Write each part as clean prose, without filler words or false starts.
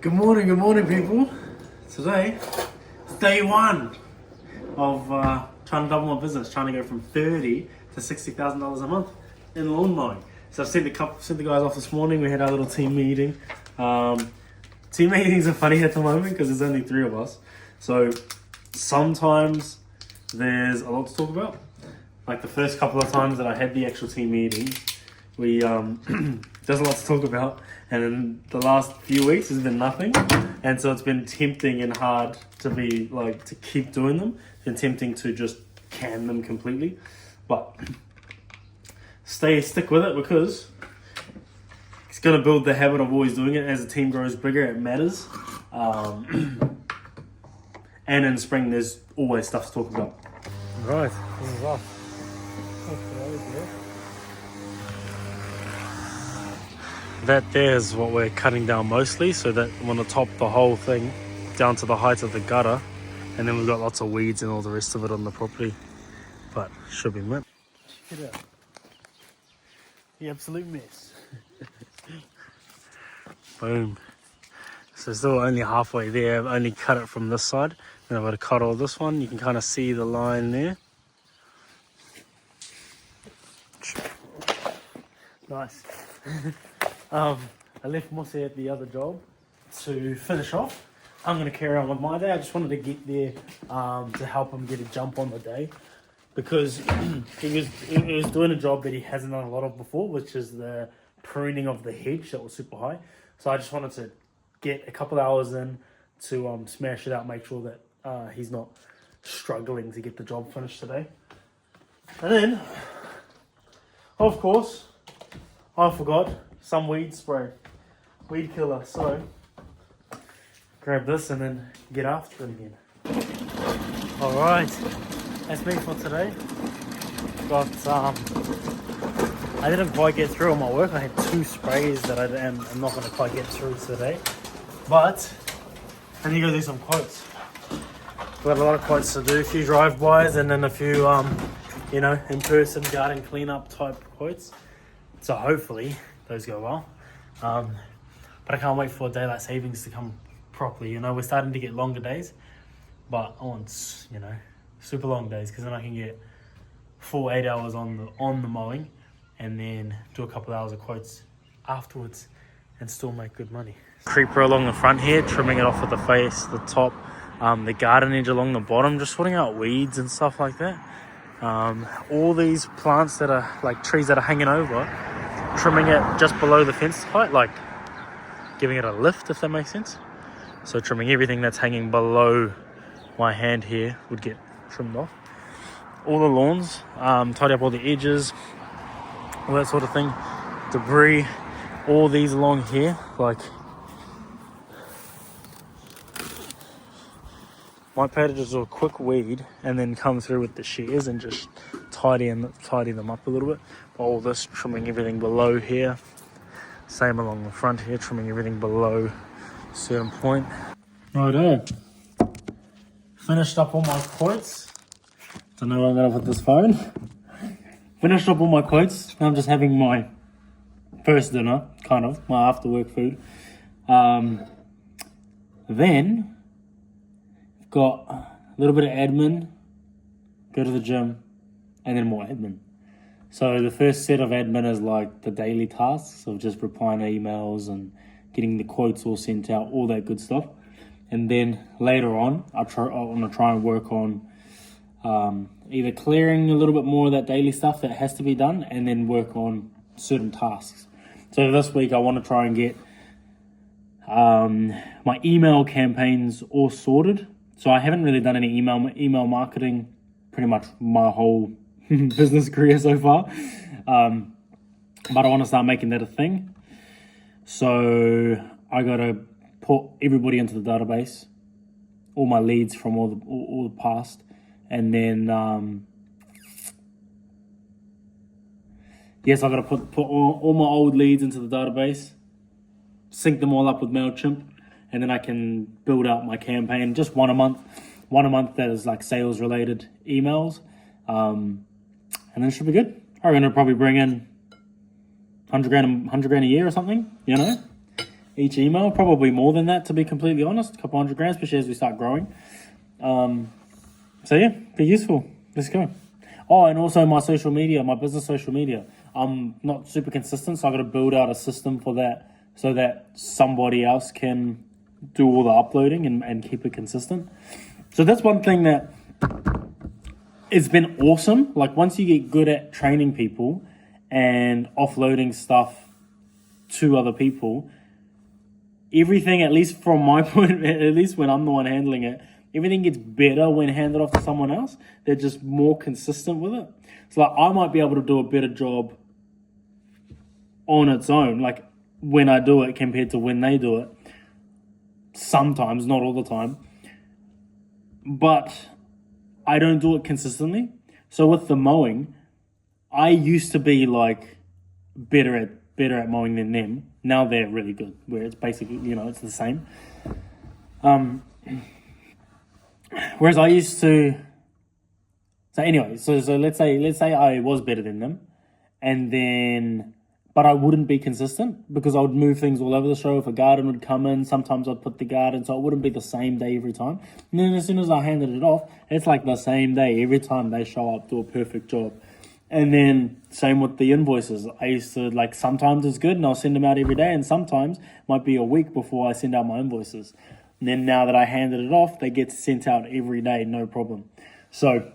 Good morning, people. Today, it's day one of trying to double my business, trying to go from $30,000 to $60,000 a month in lawn mowing. So I've sent the guys off this morning. We had our little team meeting. Team meetings are funny at the moment because there's only three of us. So sometimes there's a lot to talk about. Like the first couple of times that I had the actual team meeting, we there's a lot to talk about, and in the last few weeks there's been nothing, and so it's been tempting and hard to be like to keep doing them. It's been tempting to just can them completely, but stick with it because it's gonna build the habit of always doing it. As the team grows bigger, it matters. And in spring, there's always stuff to talk about. Right, this is off. That there is what we're cutting down mostly, so that we want to top the whole thing down to the height of the gutter, and then we've got lots of weeds and all the rest of it on the property, but should be mint. Check it out, the absolute mess. Boom. So still only halfway there. I've only cut it from this side, and I've got to cut all this one. You can kind of see the line there. Nice. I left Mossy at the other job to finish off. I'm going to carry on with my day. I just wanted to get there to help him get a jump on the day, because he was doing a job that he hasn't done a lot of before, which is the pruning of the hedge that was super high. So I just wanted to get a couple hours in to smash it out, make sure that he's not struggling to get the job finished today. And then, of course, I forgot some weed spray, weed killer. So grab this and then get after it again. All right, that's me for today. Got I didn't quite get through on my work. I had 2 sprays that I'm not going to quite get through today, but I need to go do some quotes. Got a lot of quotes to do, a few drive-bys, and then a few in-person garden cleanup type quotes. So hopefully those go well. But I can't wait for daylight savings to come properly. We're starting to get longer days, but I want super long days, because then I can get full 8 hours on the mowing, and then do a couple hours of quotes afterwards and still make good money. Creeper along the front here, trimming it off at the face, the top, the garden edge along the bottom, just sorting out weeds and stuff like that. All these plants that are like trees that are hanging over, trimming it just below the fence height, like giving it a lift, if that makes sense. So trimming everything that's hanging below my hand here would get trimmed off. All the lawns, tidy up all the edges, all that sort of thing, debris, all these along here, like might pay to just do a quick weed and then come through with the shears and just tidy them up a little bit. All this, trimming everything below here. Same along the front here, trimming everything below a certain point. Righto. Finished up all my quotes. Don't know where I'm going to put this phone. Finished up all my quotes. Now I'm just having my first dinner, kind of, my after work food. Then got a little bit of admin, go to the gym, and then more admin. So the first set of admin is like the daily tasks of just replying to emails and getting the quotes all sent out, all that good stuff. And then later on, I want to try and work on either clearing a little bit more of that daily stuff that has to be done, and then work on certain tasks. So this week I want to try and get my email campaigns all sorted. So I haven't really done any email marketing pretty much my whole business career so far. But I want to start making that a thing. So I got to put everybody into the database, all my leads from all the past, and then I got to put all my old leads into the database, sync them all up with MailChimp, and then I can build out my campaign, just one a month that is like sales related emails, and then it should be good. I'm going to probably bring in $100 grand a year or something, each email. Probably more than that, to be completely honest. A couple 100 grams, especially as we start growing. So yeah, be useful. Let's go. Oh, and also my social media, my business social media. I'm not super consistent, so I got to build out a system for that so that somebody else can do all the uploading and keep it consistent. So that's one thing that it's been awesome. Like once you get good at training people and offloading stuff to other people, everything, at least from my point, at least when I'm the one handling it, everything gets better when handed off to someone else. They're just more consistent with it. So like I might be able to do a better job on its own, like when I do it compared to when they do it. Sometimes, not all the time. But I don't do it consistently. So with the mowing, I used to be like better at mowing than them. Now they're really good, where it's basically, it's the same. Whereas I used to. So anyway, so let's say I was better than them, and then, but I wouldn't be consistent because I would move things all over the show. If a garden would come in, sometimes I'd put the garden, so it wouldn't be the same day every time. And then as soon as I handed it off, it's like the same day every time they show up, do a perfect job. And then same with the invoices. I used to, like, sometimes it's good and I'll send them out every day, and sometimes might be a week before I send out my invoices. And then now that I handed it off, they get sent out every day, no problem. So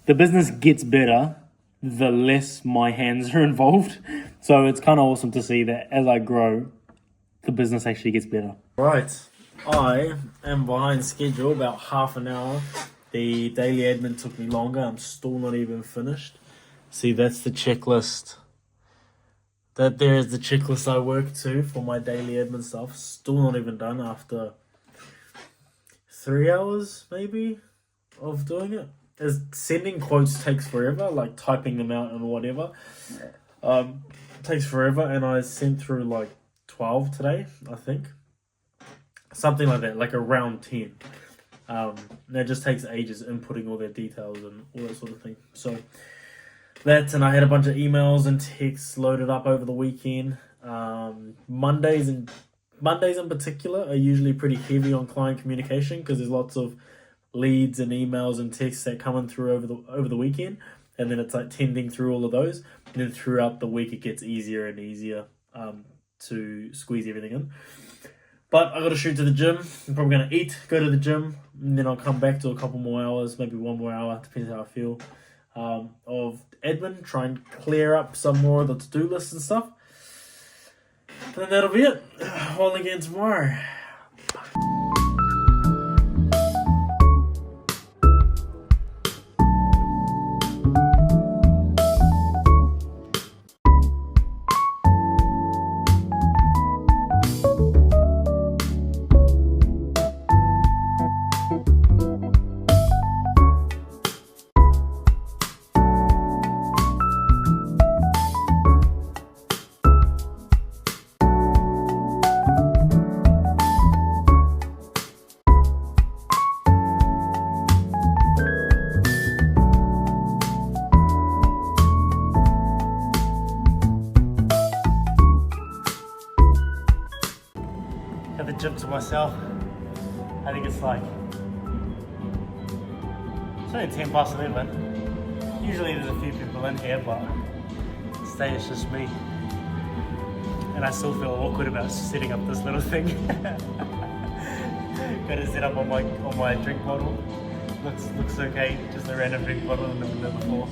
the business gets better the less my hands are involved. So it's kind of awesome to see that as I grow, the business actually gets better. Right, I am behind schedule about half an hour. The daily admin took me longer. I'm still not even finished. See, that's the checklist. That there is the checklist I work to for my daily admin stuff. Still not even done after 3 hours, maybe, of doing it. As sending quotes takes forever, like typing them out and whatever. Takes forever, and I sent through like 12 today, I think. Something like that, like around 10. That just takes ages inputting all their details and all that sort of thing. So that, and I had a bunch of emails and texts loaded up over the weekend. Mondays in particular are usually pretty heavy on client communication because there's lots of leads and emails and texts that come in through over the weekend, and then it's like tending through all of those, and then throughout the week it gets easier and easier to squeeze everything in. But I got to shoot to the gym. I'm probably going to eat, go to the gym, and then I'll come back to a couple more hours, maybe 1 more hour, depends how I feel, of admin, try and clear up some more of the to-do lists and stuff. And then that'll be it. On again tomorrow. At the gym to myself. I think it's like, it's only 10 past 11. Usually there's a few people in here, but today it's just me. And I still feel awkward about setting up this little thing. Got it set up on my drink bottle. Looks okay, just a random drink bottle in the middle of the floor.